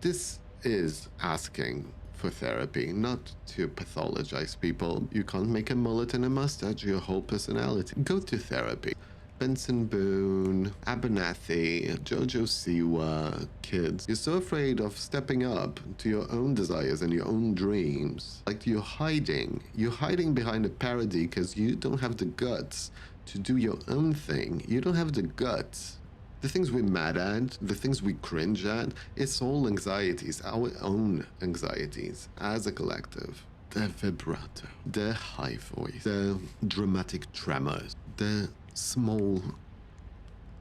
This is asking for therapy, not to pathologize people. You can't make a mullet and a mustache your whole personality. Go to therapy. Benson Boone, Abernathy, Jojo Siwa, kids. You're so afraid of stepping up to your own desires and your own dreams. Like you're hiding. You're hiding behind a parody because you don't have the guts to do your own thing. You don't have the guts. The things we're mad at, the things we cringe at, it's all anxieties, our own anxieties as a collective. The vibrato, the high voice, the dramatic tremors, the small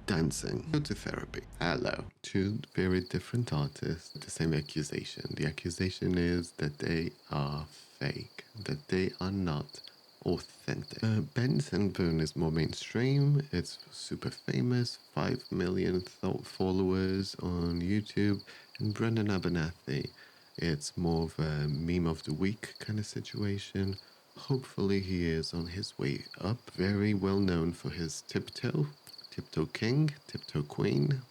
dancing. Go to therapy. Hello. Two very different artists, the same accusation. The accusation is that they are fake, that they are not authentic. Benson Boone is more mainstream. It's super famous, 5 million followers on YouTube. And Brendan Abernathy, it's more of a meme of the week kind of situation. Hopefully he is on his way up. Very well known for his tiptoe. Tiptoe King, Tiptoe Queen.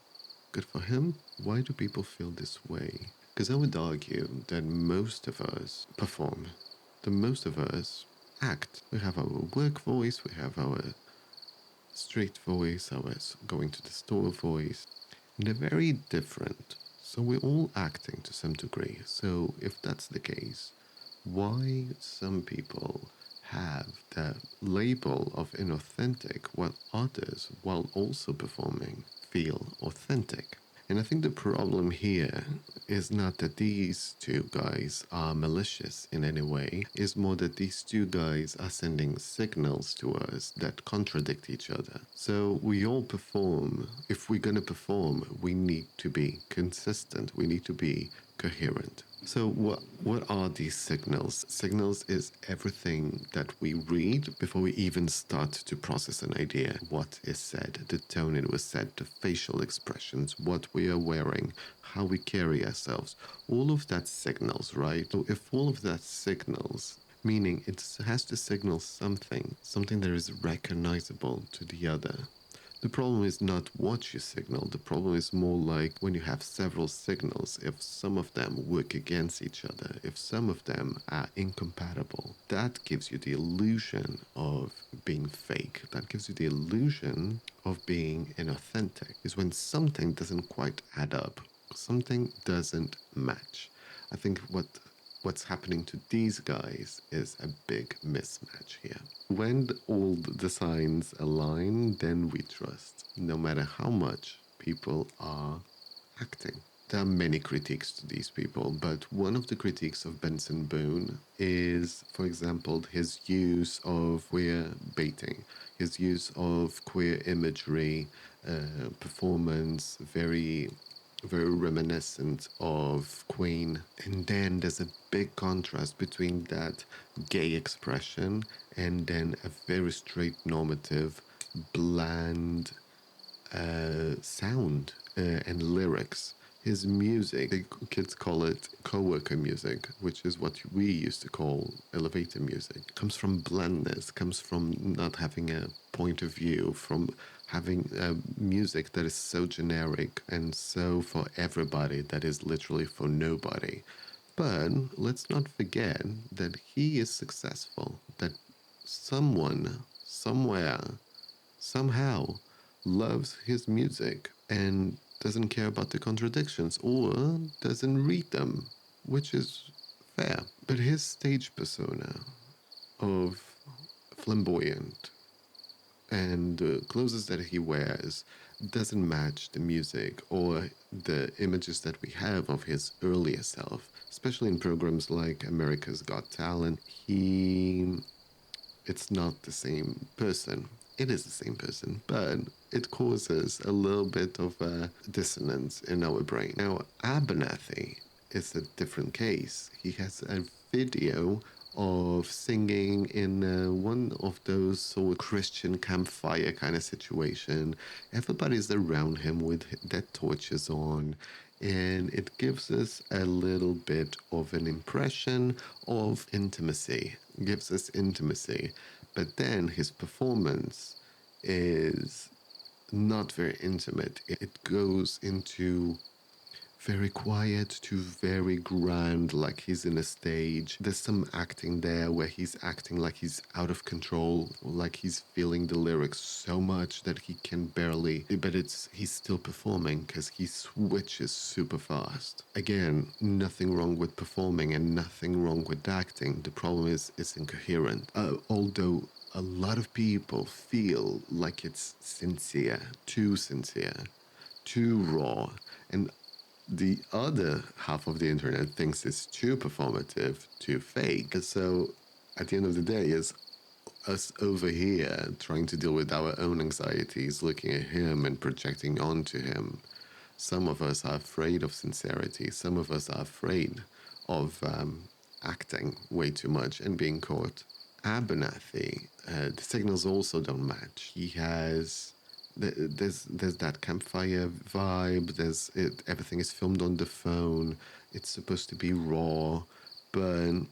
Good for him. Why do people feel this way? Because I would argue that most of us perform. The most of us act. We have our work voice, we have our street voice, our going to the store voice. And they're very different. So we're all acting to some degree. So if that's the case, why some people have the label of inauthentic while others, while also performing, feel authentic? And I think the problem here is not that these two guys are malicious in any way, it's more that these two guys are sending signals to us that contradict each other. So we all perform. If we're going to perform, we need to be consistent, we need to be coherent. So what are these signals? Signals is everything that we read before we even start to process an idea. What is said, the tone it was said, the facial expressions, what we are wearing, how we carry ourselves. All of that signals, right? So if all of that signals, meaning it has to signal something that is recognizable to the other. The problem is not what you signal, the problem is more like when you have several signals, if some of them work against each other, if some of them are incompatible, that gives you the illusion of being fake, that gives you the illusion of being inauthentic, is when something doesn't quite add up, something doesn't match. I think what's happening to these guys is a big mismatch here. When all the signs align, then we trust, no matter how much people are acting. There are many critiques to these people, but one of the critiques of Benson Boone is, for example, his use of queer baiting, his use of queer imagery, performance, very reminiscent of Queen. And then there's a big contrast between that gay expression and then a very straight normative, bland sound and lyrics. His music, kids call it coworker music, which is what we used to call elevator music, comes from blandness, comes from not having a point of view, from having music that is so generic and so for everybody that is literally for nobody. But let's not forget that he is successful, that someone, somewhere, somehow loves his music and doesn't care about the contradictions or doesn't read them, which is fair. But his stage persona of flamboyant and the clothes that he wears doesn't match the music or the images that we have of his earlier self, especially in programs like America's Got Talent. It's not the same person. It is the same person, but it causes a little bit of a dissonance in our brain. Now, Abernathy is a different case. He has a video of singing in one of those sort of Christian campfire kind of situation. Everybody's around him with their torches on, and it gives us a little bit of an impression of intimacy. It gives us intimacy. But then his performance is not very intimate. It goes into very quiet to very grand, like he's in a stage. There's some acting there where he's acting like he's out of control, like he's feeling the lyrics so much that he can barely, but he's still performing because he switches super fast. Again, nothing wrong with performing and nothing wrong with acting. The problem is it's incoherent. Although a lot of people feel like it's sincere, too raw, and the other half of the internet thinks it's too performative, too fake. So at the end of the day, is us over here trying to deal with our own anxieties, looking at him and projecting onto him. Some of us are afraid of sincerity. Some of us are afraid of acting way too much and being caught. Abernathy, the signals also don't match. He has there's that campfire vibe. Everything is filmed on the phone. It's supposed to be raw, but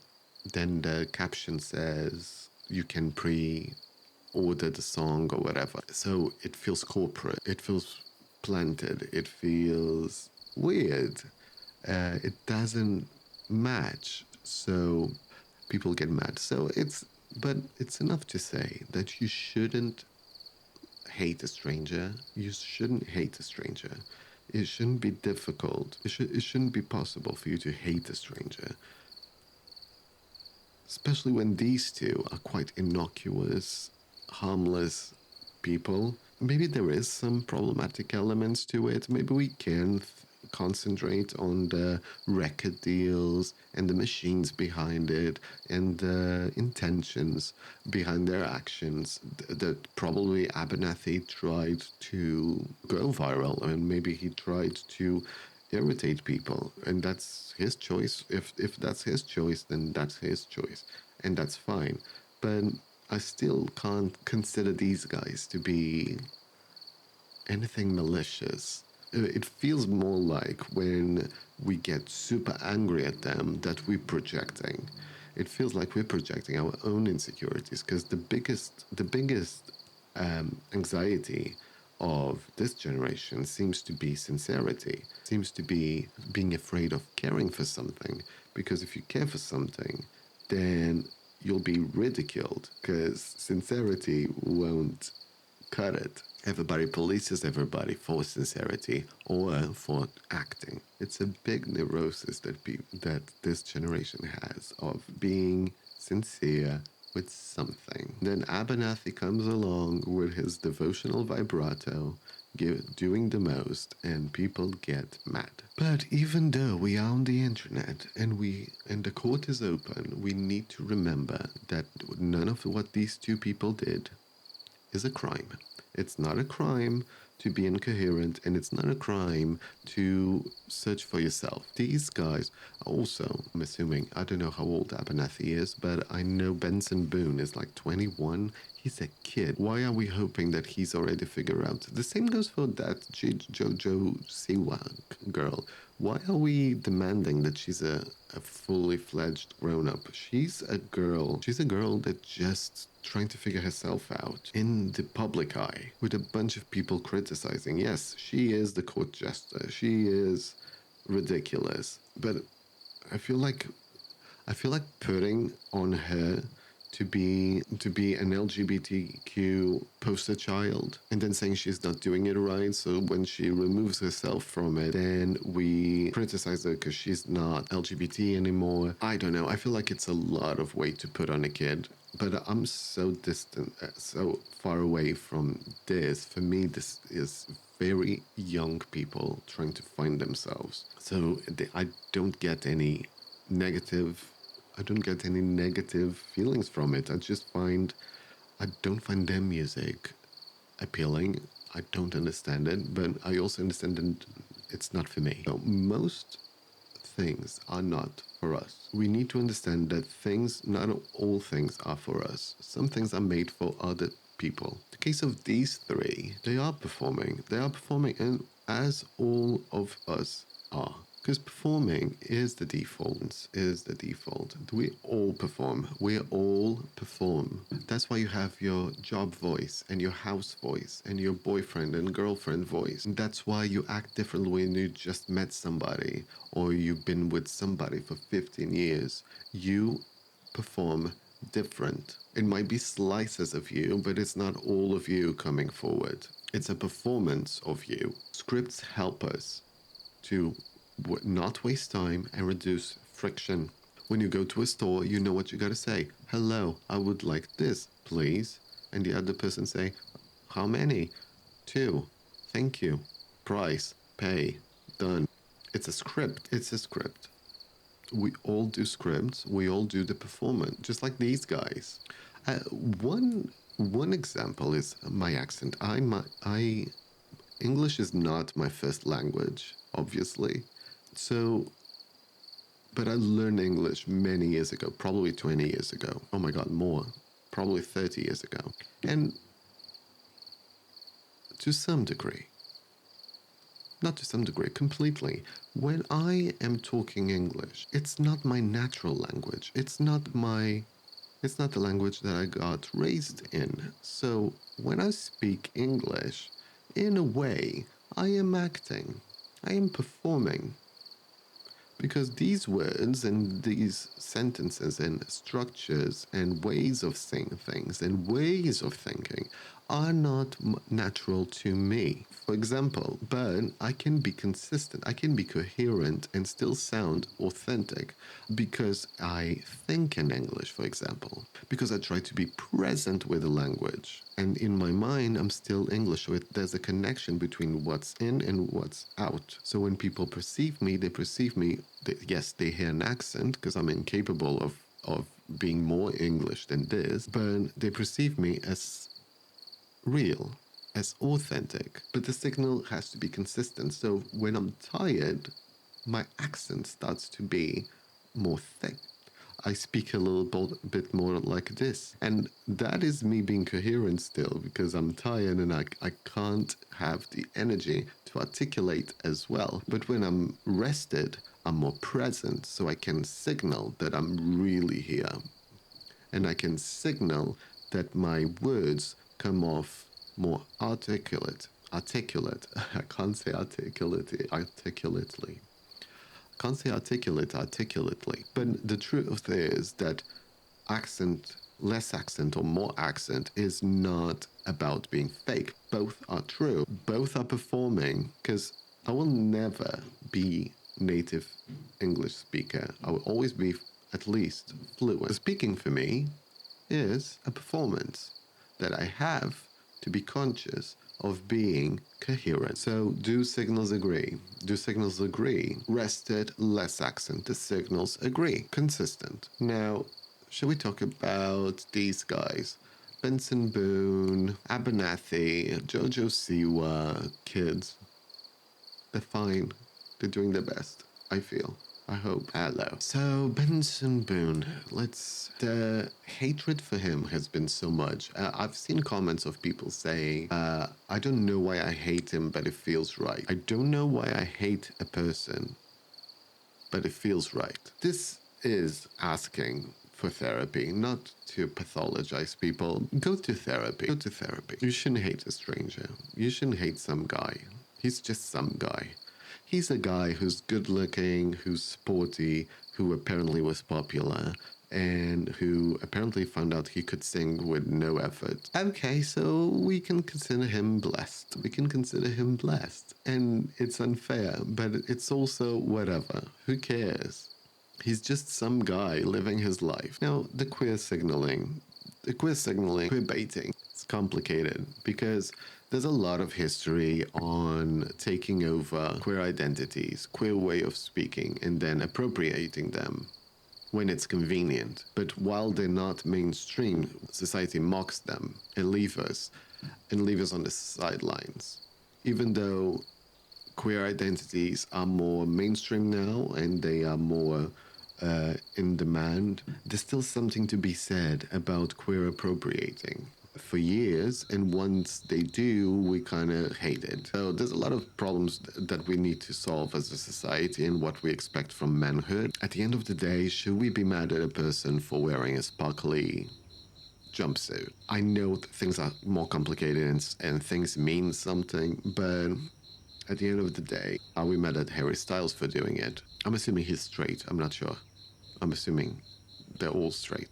then the caption says you can pre-order the song or whatever. So it feels corporate. It feels planted. It feels weird. It doesn't match. So people get mad. But it's enough to say that you shouldn't hate a stranger. You shouldn't hate a stranger. It shouldn't be difficult. It shouldn't be possible for you to hate a stranger. Especially when these two are quite innocuous, harmless people. Maybe there is some problematic elements to it. Maybe we can concentrate on the record deals and the machines behind it and the intentions behind their actions. That probably Abernathy tried to go viral, and maybe he tried to irritate people, and that's his choice. If that's his choice, then that's his choice, and that's fine. But I still can't consider these guys to be anything malicious. It feels more like when we get super angry at them that we're projecting. It feels like we're projecting our own insecurities, because the biggest anxiety of this generation seems to be sincerity, seems to be being afraid of caring for something. Because if you care for something, then you'll be ridiculed, because sincerity won't cut it. Everybody polices everybody for sincerity or for acting. It's a big neurosis that this generation has of being sincere with something. Then Abernathy comes along with his devotional vibrato, doing the most, and people get mad. But even though we are on the internet and the court is open, we need to remember that none of what these two people did is a crime. It's not a crime to be incoherent, and it's not a crime to search for yourself. These guys also, I'm assuming, I don't know how old Abernathy is, but I know Benson Boone is like 21. He's a kid. Why are we hoping that he's already figured out? The same goes for that Jojo Siwa girl. Why are we demanding that she's a fully fledged grown-up? She's a girl. She's a girl that just trying to figure herself out in the public eye with a bunch of people criticizing. Yes, she is the court jester. She is ridiculous. But I feel like putting on her to be an LGBTQ poster child and then saying she's not doing it right. So when she removes herself from it, then we criticize her because she's not LGBT anymore. I don't know. I feel like it's a lot of weight to put on a kid. But I'm so distant, so far away from this. For me, this is very young people trying to find themselves. So I don't get any negative feelings from it. I don't find their music appealing. I don't understand it, but I also understand that it's not for me. So most things are not for us. We need to understand that not all things are for us. Some things are made for other people. The case of these three, they are performing, and as all of us are. Because performing is the default, We all perform. We all perform. That's why you have your job voice and your house voice and your boyfriend and girlfriend voice. And that's why you act differently when you just met somebody or you've been with somebody for 15 years. You perform different. It might be slices of you, but it's not all of you coming forward. It's a performance of you. Scripts help us to not waste time and reduce friction. When you go to a store, you know what you gotta say. Hello, I would like this, please. And the other person say, how many? 2. Thank you. Price. Pay. Done. It's a script. It's a script. We all do scripts. We all do the performance, just like these guys. One example is my accent. English is not my first language, obviously. So, but I learned English many years ago, probably 20 years ago. Oh my God, more. Probably 30 years ago. And to some degree, not to some degree, completely, when I am talking English, it's not my natural language. It's not the language that I got raised in. So when I speak English, in a way, I am acting. I am performing. Because these words and these sentences and structures and ways of saying things and ways of thinking are not natural to me. For example, but I can be consistent, I can be coherent and still sound authentic because I think in English, for example, because I try to be present with the language. And in my mind, I'm still English. So there's a connection between what's in and what's out. So when people perceive me, yes, they hear an accent because I'm incapable of being more English than this, but they perceive me as real, as authentic. But the signal has to be consistent. So when I'm tired, my accent starts to be more thick. I speak a little bit more like this. And that is me being coherent still because I'm tired and I can't have the energy to articulate as well. But when I'm rested, I'm more present, so I can signal that I'm really here. And I can signal that my words come off more articulate. I can't say articulately. Can't say articulately. But the truth is that less accent or more accent is not about being fake. Both are true. Both are performing, because I will never be native English speaker. I will always be at least fluent. Speaking for me is a performance that I have to be conscious of being coherent. So do signals agree? Do signals agree? Rested, less accent. The signals agree. Consistent. Now, shall we talk about these guys? Benson Boone, Abernathy, Jojo Siwa, kids. They're fine. They're doing their best, I feel. I hope. Hello. So, Benson Boone, the hatred for him has been so much. I've seen comments of people saying, I don't know why I hate him, but it feels right. I don't know why I hate a person, but it feels right. This is asking for therapy, not to pathologize people. Go to therapy. Go to therapy. You shouldn't hate a stranger. You shouldn't hate some guy. He's just some guy. He's a guy who's good looking, who's sporty, who apparently was popular, and who apparently found out he could sing with no effort. Okay, so we can consider him blessed. And it's unfair, but it's also whatever. Who cares? He's just some guy living his life. Now, the queer baiting, it's complicated because there's a lot of history on taking over queer identities, queer way of speaking, and then appropriating them when it's convenient. But while they're not mainstream, society mocks them and leave us on the sidelines. Even though queer identities are more mainstream now and they are more in demand, there's still something to be said about queer appropriating. for years, and once they do, we kind of hate it. So there's a lot of problems that we need to solve as a society and what we expect from manhood. At the end of the day, should we be mad at a person for wearing a sparkly jumpsuit? I know things are more complicated and things mean something, but at the end of the day, are we mad at Harry Styles for doing it? I'm assuming he's straight. I'm not sure. I'm assuming they're all straight.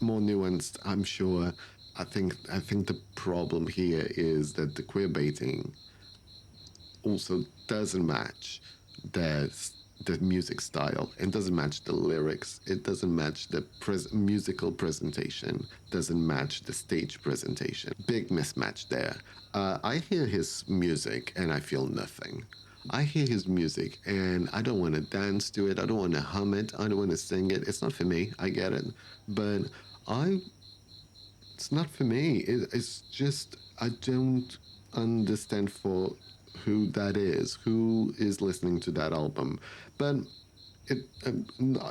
More nuanced, I'm sure. I think the problem here is that the queer baiting also doesn't match the the music style. It doesn't match the lyrics. It doesn't match the musical presentation. Doesn't match the stage presentation. Big mismatch there. I hear his music and I feel nothing. I hear his music and I don't want to dance to it. I don't want to hum it. I don't want to sing it. It's not for me. I get it, but I it's not for me. It's just I don't understand for who that is, who is listening to that album. But I'm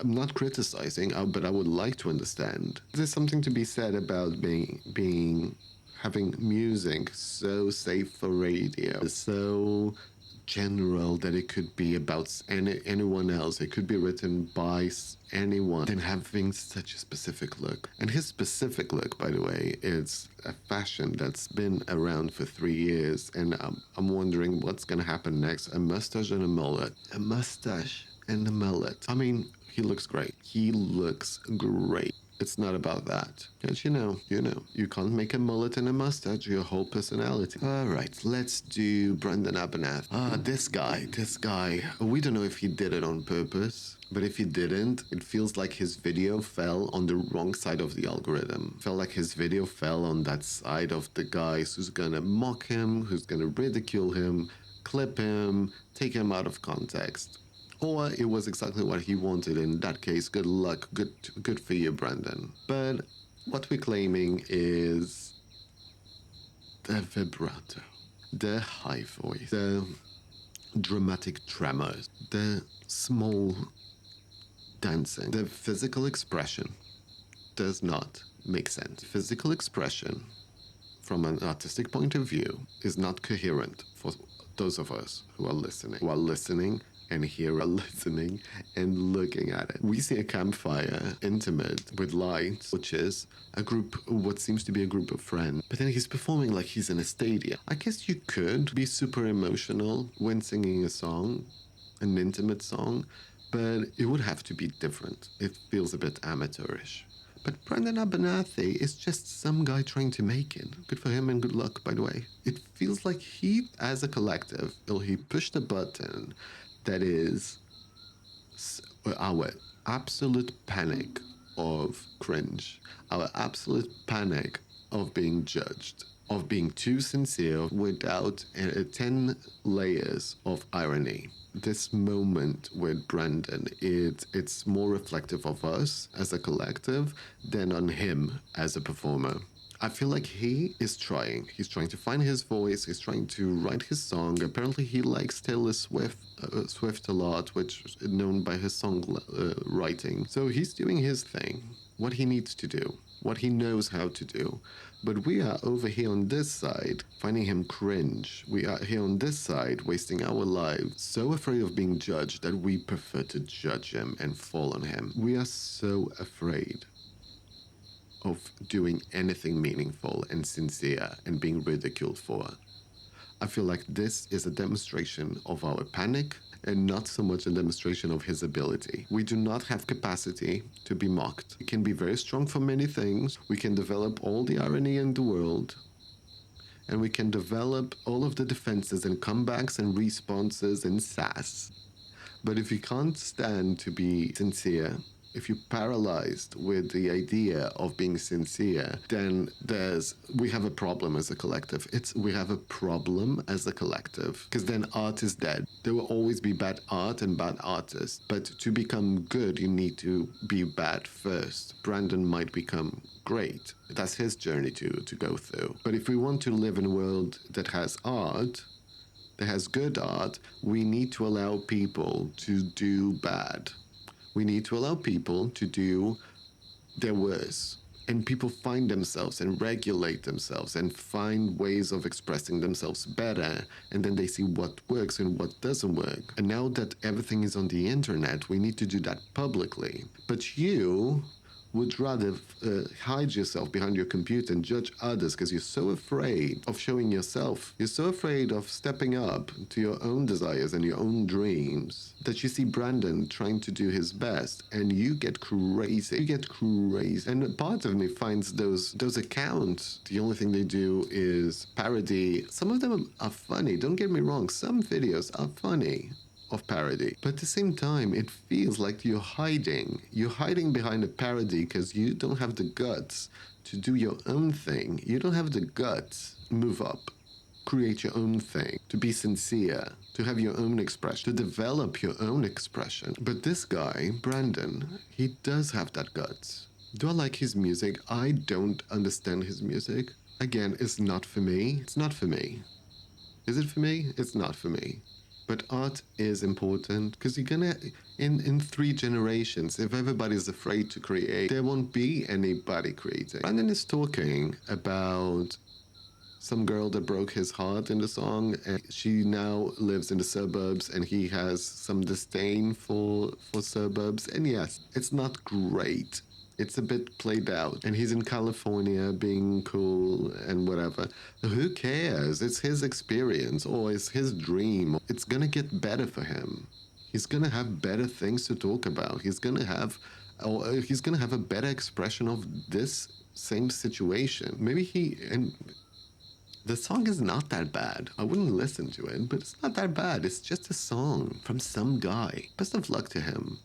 not criticizing, but I would like to understand. There's something to be said about being having music so safe for radio, so general that it could be about anyone else. It could be written by anyone. Then having such a specific look. And his specific look, by the way, is a fashion that's been around for 3 years. And I'm wondering what's going to happen next. A mustache and a mullet. A mustache and a mullet. I mean, he looks great. He looks great. It's not about that. Because you can't make a mullet and a mustache your whole personality. All right, let's do Brendan Abernathy. This guy, we don't know if he did it on purpose, but if he didn't, it feels like his video fell on the wrong side of the algorithm. Felt like his video fell on that side of the guys who's gonna mock him, who's gonna ridicule him, clip him, take him out of context. Or it was exactly what he wanted. In that case, good luck, good for you, Brandon. But what we're claiming is the vibrato, the high voice, the dramatic tremors, the small dancing, the physical expression does not make sense. Physical expression, from an artistic point of view, is not coherent for those of us who are listening and here are listening and looking at it. We see a campfire, intimate, with lights, which is a group, what seems to be a group of friends. But then he's performing like he's in a stadium. I guess you could be super emotional when singing a song, an intimate song, but it would have to be different. It feels a bit amateurish. But Brendan Abernathy is just some guy trying to make it. Good for him and good luck, by the way. It feels like he, as a collective, he pushed a button that is our absolute panic of cringe, our absolute panic of being judged, of being too sincere without 10 layers of irony. This moment with Brandon, it's more reflective of us as a collective than on him as a performer. I feel like he is trying. He's trying to find his voice. He's trying to write his song. Apparently, he likes Taylor Swift a lot, which is known by his song writing. So he's doing his thing, what he needs to do, what he knows how to do. But we are over here on this side, finding him cringe. We are here on this side, wasting our lives, so afraid of being judged that we prefer to judge him and fall on him. We are so afraid of doing anything meaningful and sincere and being ridiculed for. I feel like this is a demonstration of our panic and not so much a demonstration of his ability. We do not have capacity to be mocked. We can be very strong for many things. We can develop all the irony in the world, and we can develop all of the defenses and comebacks and responses and sass. But if you can't stand to be sincere, if you're paralyzed with the idea of being sincere, then we have a problem as a collective. We have a problem as a collective, because then art is dead. There will always be bad art and bad artists, but to become good, you need to be bad first. Brandon might become great. That's his journey to go through. But if we want to live in a world that has art, that has good art, we need to allow people to do bad. We need to allow people to do their worst. And people find themselves and regulate themselves and find ways of expressing themselves better. And then they see what works and what doesn't work. And now that everything is on the internet, we need to do that publicly. But you would rather hide yourself behind your computer and judge others because you're so afraid of showing yourself. You're so afraid of stepping up to your own desires and your own dreams that you see Brandon trying to do his best and you get crazy. You get crazy. And part of me finds those accounts, the only thing they do is parody. Some of them are funny, don't get me wrong. Some videos are funny of parody. But at the same time, it feels like you're hiding. You're hiding behind a parody because you don't have the guts to do your own thing. You don't have the guts. Move up. Create your own thing. To be sincere. To have your own expression. To develop your own expression. But this guy, Brandon, he does have that guts. Do I like his music? I don't understand his music. Again, it's not for me. It's not for me. Is it for me? It's not for me. But art is important because you're gonna, in 3 generations, if everybody's afraid to create, there won't be anybody creating. Brandon is talking about some girl that broke his heart in the song, and she now lives in the suburbs, and he has some disdain for suburbs. And yes, it's not great. It's a bit played out. And he's in California being cool and whatever. Who cares? It's his experience or it's his dream. It's gonna get better for him. He's gonna have better things to talk about. He's gonna have a better expression of this same situation. And the song is not that bad. I wouldn't listen to it, but it's not that bad. It's just a song from some guy. Best of luck to him.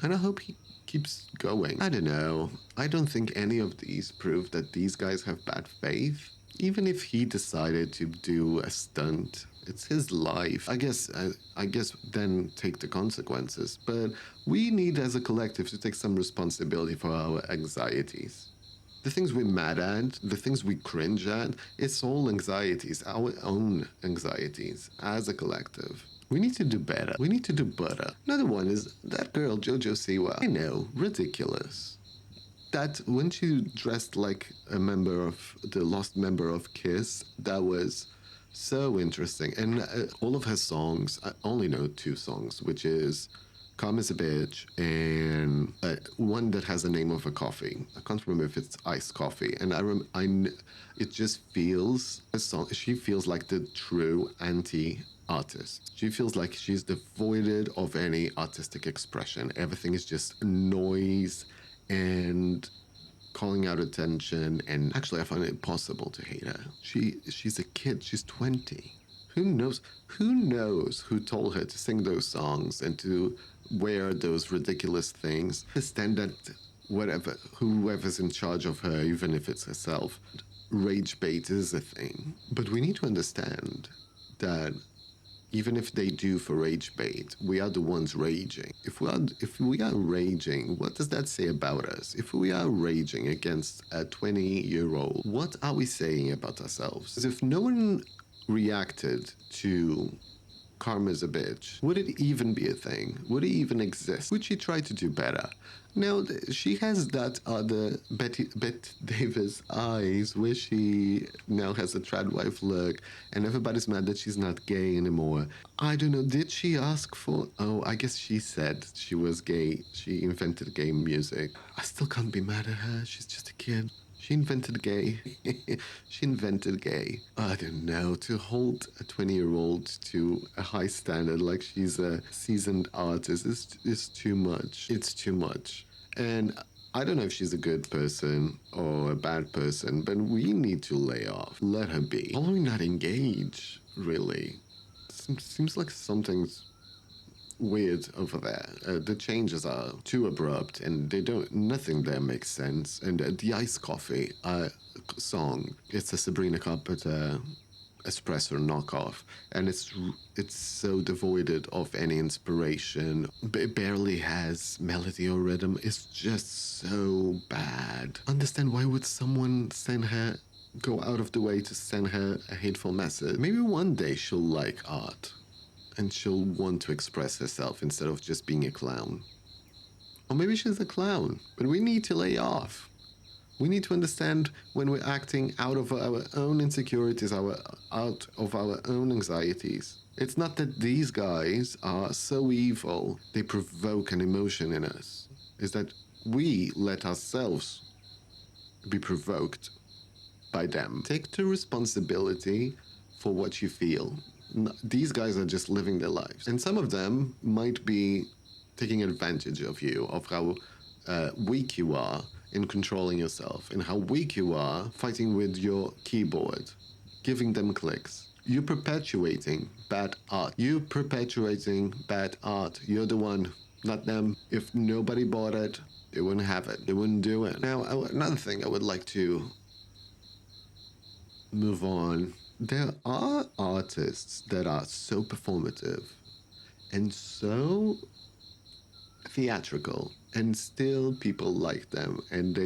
And I hope he keeps going. I don't know. I don't think any of these prove that these guys have bad faith. Even if he decided to do a stunt, it's his life. I guess then take the consequences. But we need as a collective to take some responsibility for our anxieties. The things we're mad at, the things we cringe at, it's all anxieties, our own anxieties as a collective. We need to do better. We need to do better. Another one is that girl, Jojo Siwa. I know, ridiculous. That when she dressed like a member of the lost member of Kiss, that was so interesting. And all of her songs, I only know 2 songs, which is Calm as a Bitch and one that has the name of a coffee. I can't remember if it's iced coffee. And it just feels, she feels like the true anti-artist. She feels like she's devoid of any artistic expression. Everything is just noise and calling out attention. And actually, I find it impossible to hate her. She's a kid. She's 20. Who knows who told her to sing those songs and to wear those ridiculous things? Understand that whoever's in charge of her, even if it's herself, rage bait is a thing. But we need to understand that even if they do for rage bait, we are the ones raging. If we are raging, what does that say about us? If we are raging against a 20-year-old, what are we saying about ourselves? Because if no one reacted to Karma's a Bitch, would it even be a thing? Would it even exist? Would she try to do better? No, she has that other Bette Davis eyes where she now has a trad wife look and everybody's mad that she's not gay anymore. I don't know, did she ask for... Oh, I guess she said she was gay. She invented gay music. I still can't be mad at her. She's just a kid. She invented gay. She invented gay. I don't know, to hold a 20-year-old to a high standard like she's a seasoned artist is too much. It's too much. And I don't know if she's a good person or a bad person, but we need to lay off. Let her be. Why don't we not engage, really? Seems like something's weird over there. The changes are too abrupt and nothing there makes sense. And the iced coffee song, it's a Sabrina Carpenter espresso knockoff, and it's so devoid of any inspiration. It barely has melody or rhythm. It's just so bad. Understand why would someone go out of the way to send her a hateful message? Maybe one day she'll like art and she'll want to express herself instead of just being a clown. Or maybe she's a clown, but we need to lay off. We need to understand when we're acting out of our own insecurities, out of our own anxieties. It's not that these guys are so evil, they provoke an emotion in us. It's that we let ourselves be provoked by them. Take the responsibility for what you feel. These guys are just living their lives. And some of them might be taking advantage of you, of how weak you are in controlling yourself, and how weak you are fighting with your keyboard, giving them clicks. You're perpetuating bad art. You're perpetuating bad art. You're the one, not them. If nobody bought it, they wouldn't have it. They wouldn't do it. Now, another thing I would like to move on. There are artists that are so performative and so theatrical, and still people like them. And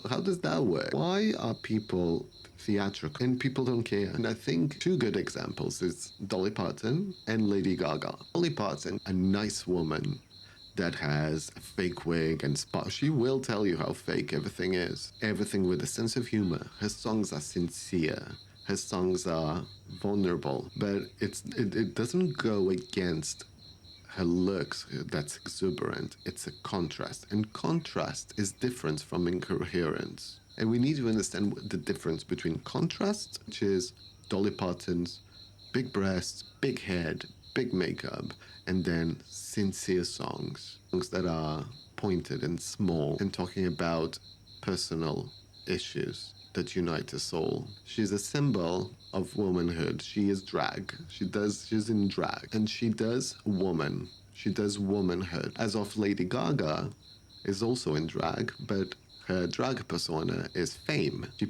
how does that work? Why are people theatrical and people don't care? And I think two good examples is Dolly Parton and Lady Gaga. Dolly Parton, a nice woman that has a fake wig and spa. She will tell you how fake everything is. Everything with a sense of humor. Her songs are sincere. Her songs are vulnerable, but it doesn't go against her looks that's exuberant. It's a contrast, and contrast is different from incoherence. And we need to understand the difference between contrast, which is Dolly Parton's big breasts, big head, big makeup, and then sincere songs that are pointed and small and talking about personal issues that unite us all. She's a symbol of womanhood. She is drag. She's in drag. And she does woman. She does womanhood. As of Lady Gaga is also in drag, but her drag persona is fame. She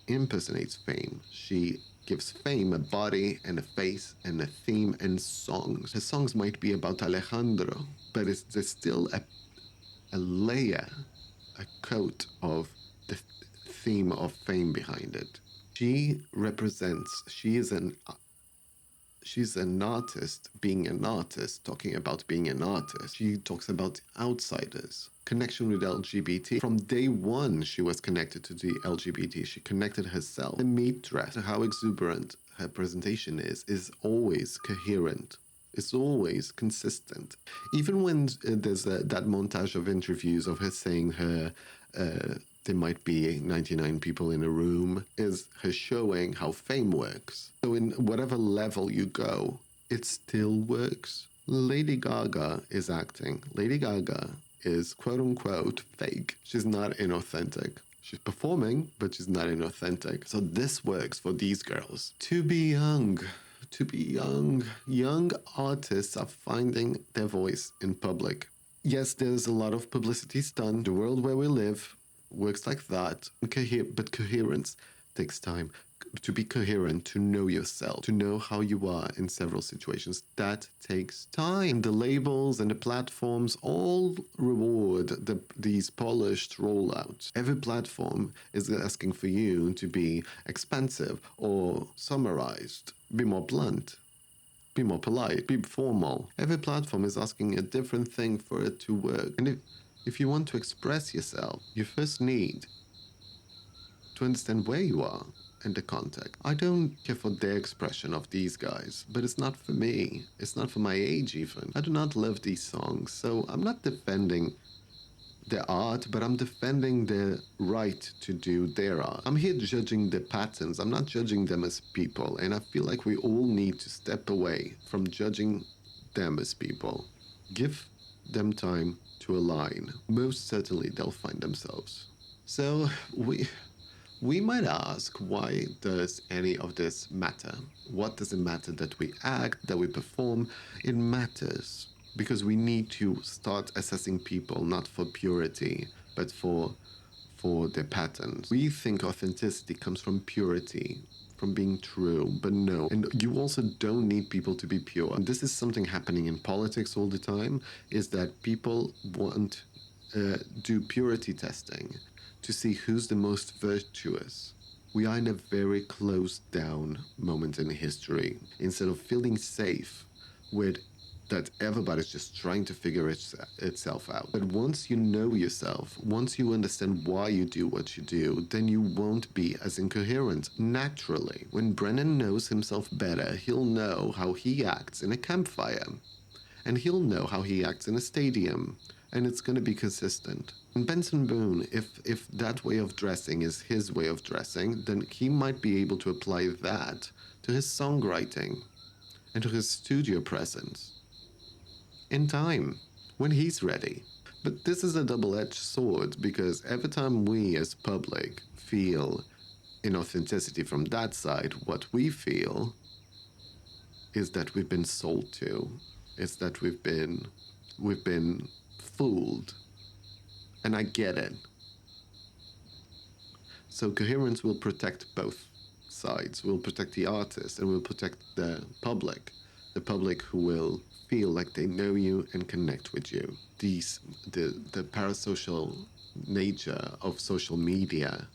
impersonates fame. She gives fame a body and a face and a theme and songs. Her songs might be about Alejandro, but there's still a layer, a coat of the theme of fame behind it. She's an artist being an artist, talking about being an artist. She talks about outsiders, connection with LGBT. From day one, she was connected to the LGBT. She connected herself. The meat dress, how exuberant her presentation is always coherent. It's always consistent. Even when there's that montage of interviews of her saying there might be 99 people in a room, is her showing how fame works. So in whatever level you go, it still works. Lady Gaga is acting. Lady Gaga is quote unquote fake. She's not inauthentic. She's performing, but she's not inauthentic. So this works for these girls. To be young. Young artists are finding their voice in public. Yes, there's a lot of publicity stunt. The world where we live works like that. But coherence takes time. To be coherent, to know yourself, to know how you are in several situations, that takes time. The labels and the platforms all reward these polished rollouts. Every platform is asking for you to be expensive or summarized, be more blunt, be more polite, be formal. Every platform is asking a different thing for it to work. And if you want to express yourself, you first need to understand where you are and the context. I don't care for their expression of these guys, but it's not for me. It's not for my age even. I do not love these songs, so I'm not defending their art, but I'm defending their right to do their art. I'm here judging the patterns. I'm not judging them as people, and I feel like we all need to step away from judging them as people. Give them time to align. Most certainly they'll find themselves. So we might ask, why does any of this matter? What does it matter that we act, that we perform? It matters because we need to start assessing people not for purity, but for their patterns. We think authenticity comes from purity, from being true, but no. And you also don't need people to be pure. And this is something happening in politics all the time, is that people want do purity testing to see who's the most virtuous. We are in a very closed down moment in history. Instead of feeling safe with that everybody's just trying to figure itself out. But once you know yourself, once you understand why you do what you do, then you won't be as incoherent naturally. When Brennan knows himself better, he'll know how he acts in a campfire, and he'll know how he acts in a stadium, and it's going to be consistent. And Benson Boone, if that way of dressing is his way of dressing, then he might be able to apply that to his songwriting and to his studio presence in time, when he's ready. But this is a double-edged sword, because every time we as public feel inauthenticity from that side, what we feel is that we've been sold to. It's that we've been fooled. And I get it. So coherence will protect both sides. Will protect the artist and will protect the public who will feel like they know you and connect with you. The parasocial nature of social media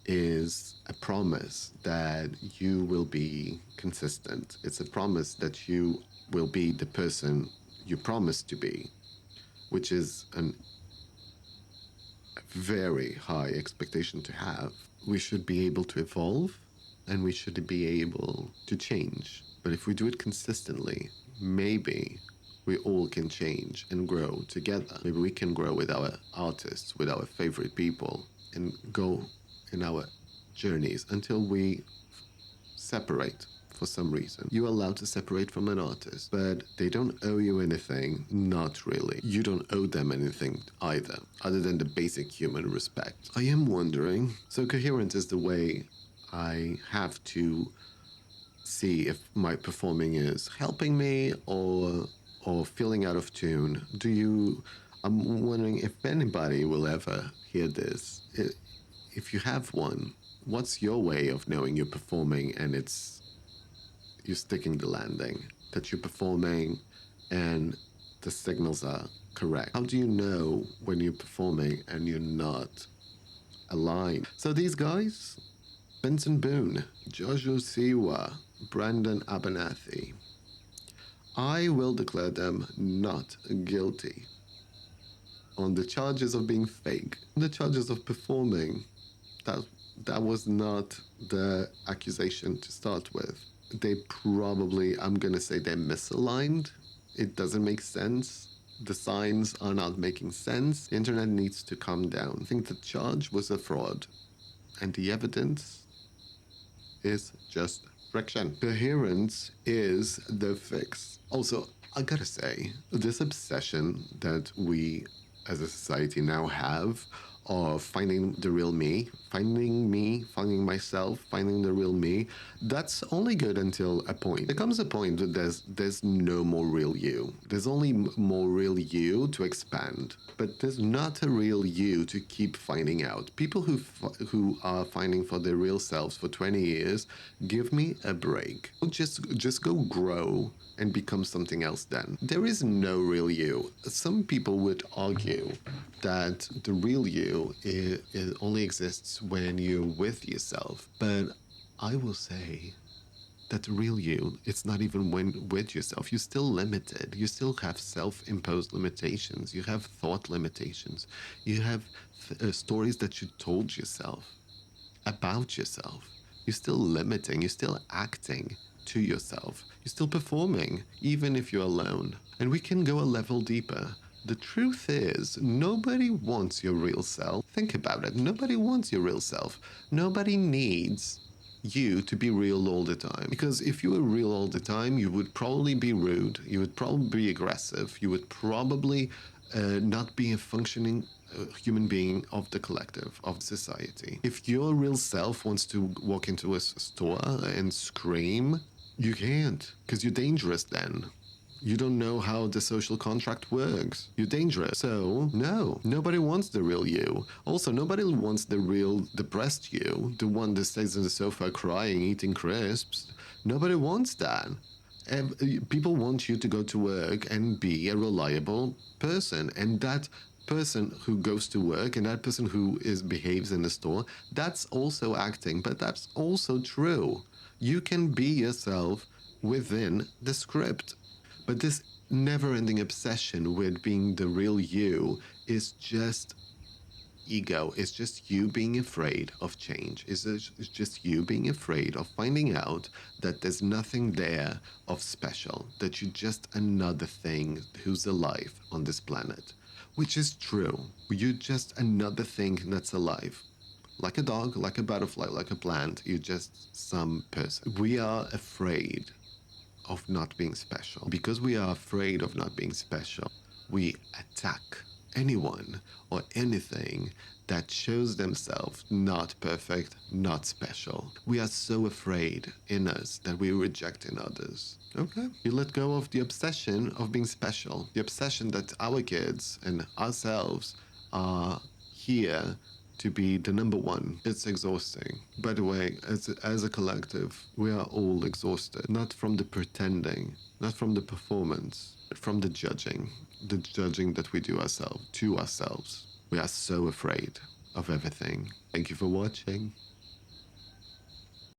is a promise that you will be consistent. It's a promise that you will be the person you promised to be, which is a very high expectation to have. We should be able to evolve, and we should be able to change. But if we do it consistently, maybe we all can change and grow together. Maybe we can grow with our artists, with our favorite people, and go in our journeys until we separate for some reason. You're allowed to separate from an artist, but they don't owe you anything. Not really. You don't owe them anything either, other than the basic human respect. I am wondering, so coherence is the way I have to see if my performing is helping me or feeling out of tune. I'm wondering if anybody will ever hear this. If you have one, what's your way of knowing you're performing and you're sticking the landing, that you're performing and the signals are correct? How do you know when you're performing and you're not aligned? So these guys, Benson Boone, Joshua Siwa, Brandon Abernathy, I will declare them not guilty on the charges of being fake, the charges of performing. That was not the accusation to start with. They probably, I'm going to say they're misaligned. It doesn't make sense. The signs are not making sense. The internet needs to calm down. I think the charge was a fraud, and the evidence is just friction. Coherence is the fix. Also, I gotta say, this obsession that we as a society now have of finding the real me, finding myself, finding the real me, that's only good until a point. There comes a point that there's no more real you. There's only more real you to expand, but there's not a real you to keep finding out. People who are finding for their real selves for 20 years, give me a break. Just go grow and become something else then. There is no real you. Some people would argue that the real you it only exists when you're with yourself. But I will say that the real you, it's not even when with yourself. You're still limited. You still have self-imposed limitations. You have thought limitations. You have stories that you told yourself about yourself. You're still limiting. You're still acting to yourself. You're still performing, even if you're alone. And we can go a level deeper. The truth is, nobody wants your real self. Think about it. Nobody wants your real self. Nobody needs you to be real all the time. Because if you were real all the time, you would probably be rude. You would probably be aggressive. You would probably not be a functioning human being of the collective, of society. If your real self wants to walk into a store and scream, you can't, because you're dangerous then. You don't know how the social contract works. You're dangerous. So, no, nobody wants the real you. Also, nobody wants the real depressed you, the one that stays on the sofa crying, eating crisps. Nobody wants that. People want you to go to work and be a reliable person. And that person who goes to work and that person who behaves in the store, that's also acting, but that's also true. You can be yourself within the script. But this never-ending obsession with being the real you is just ego. It's just you being afraid of change. It's just you being afraid of finding out that there's nothing there of special, that you're just another thing who's alive on this planet, which is true. You're just another thing that's alive. Like a dog, like a butterfly, like a plant, you're just some person. We are afraid of not being special. Because we are afraid of not being special, we attack anyone or anything that shows themselves not perfect, not special. We are so afraid in us that we reject in others. Okay, you let go of the obsession of being special, the obsession that our kids and ourselves are here to be the number one. It's exhausting. By the way, as a collective, we are all exhausted, not from the pretending, not from the performance, but from the judging that we do ourselves to ourselves. We are so afraid of everything. Thank you for watching.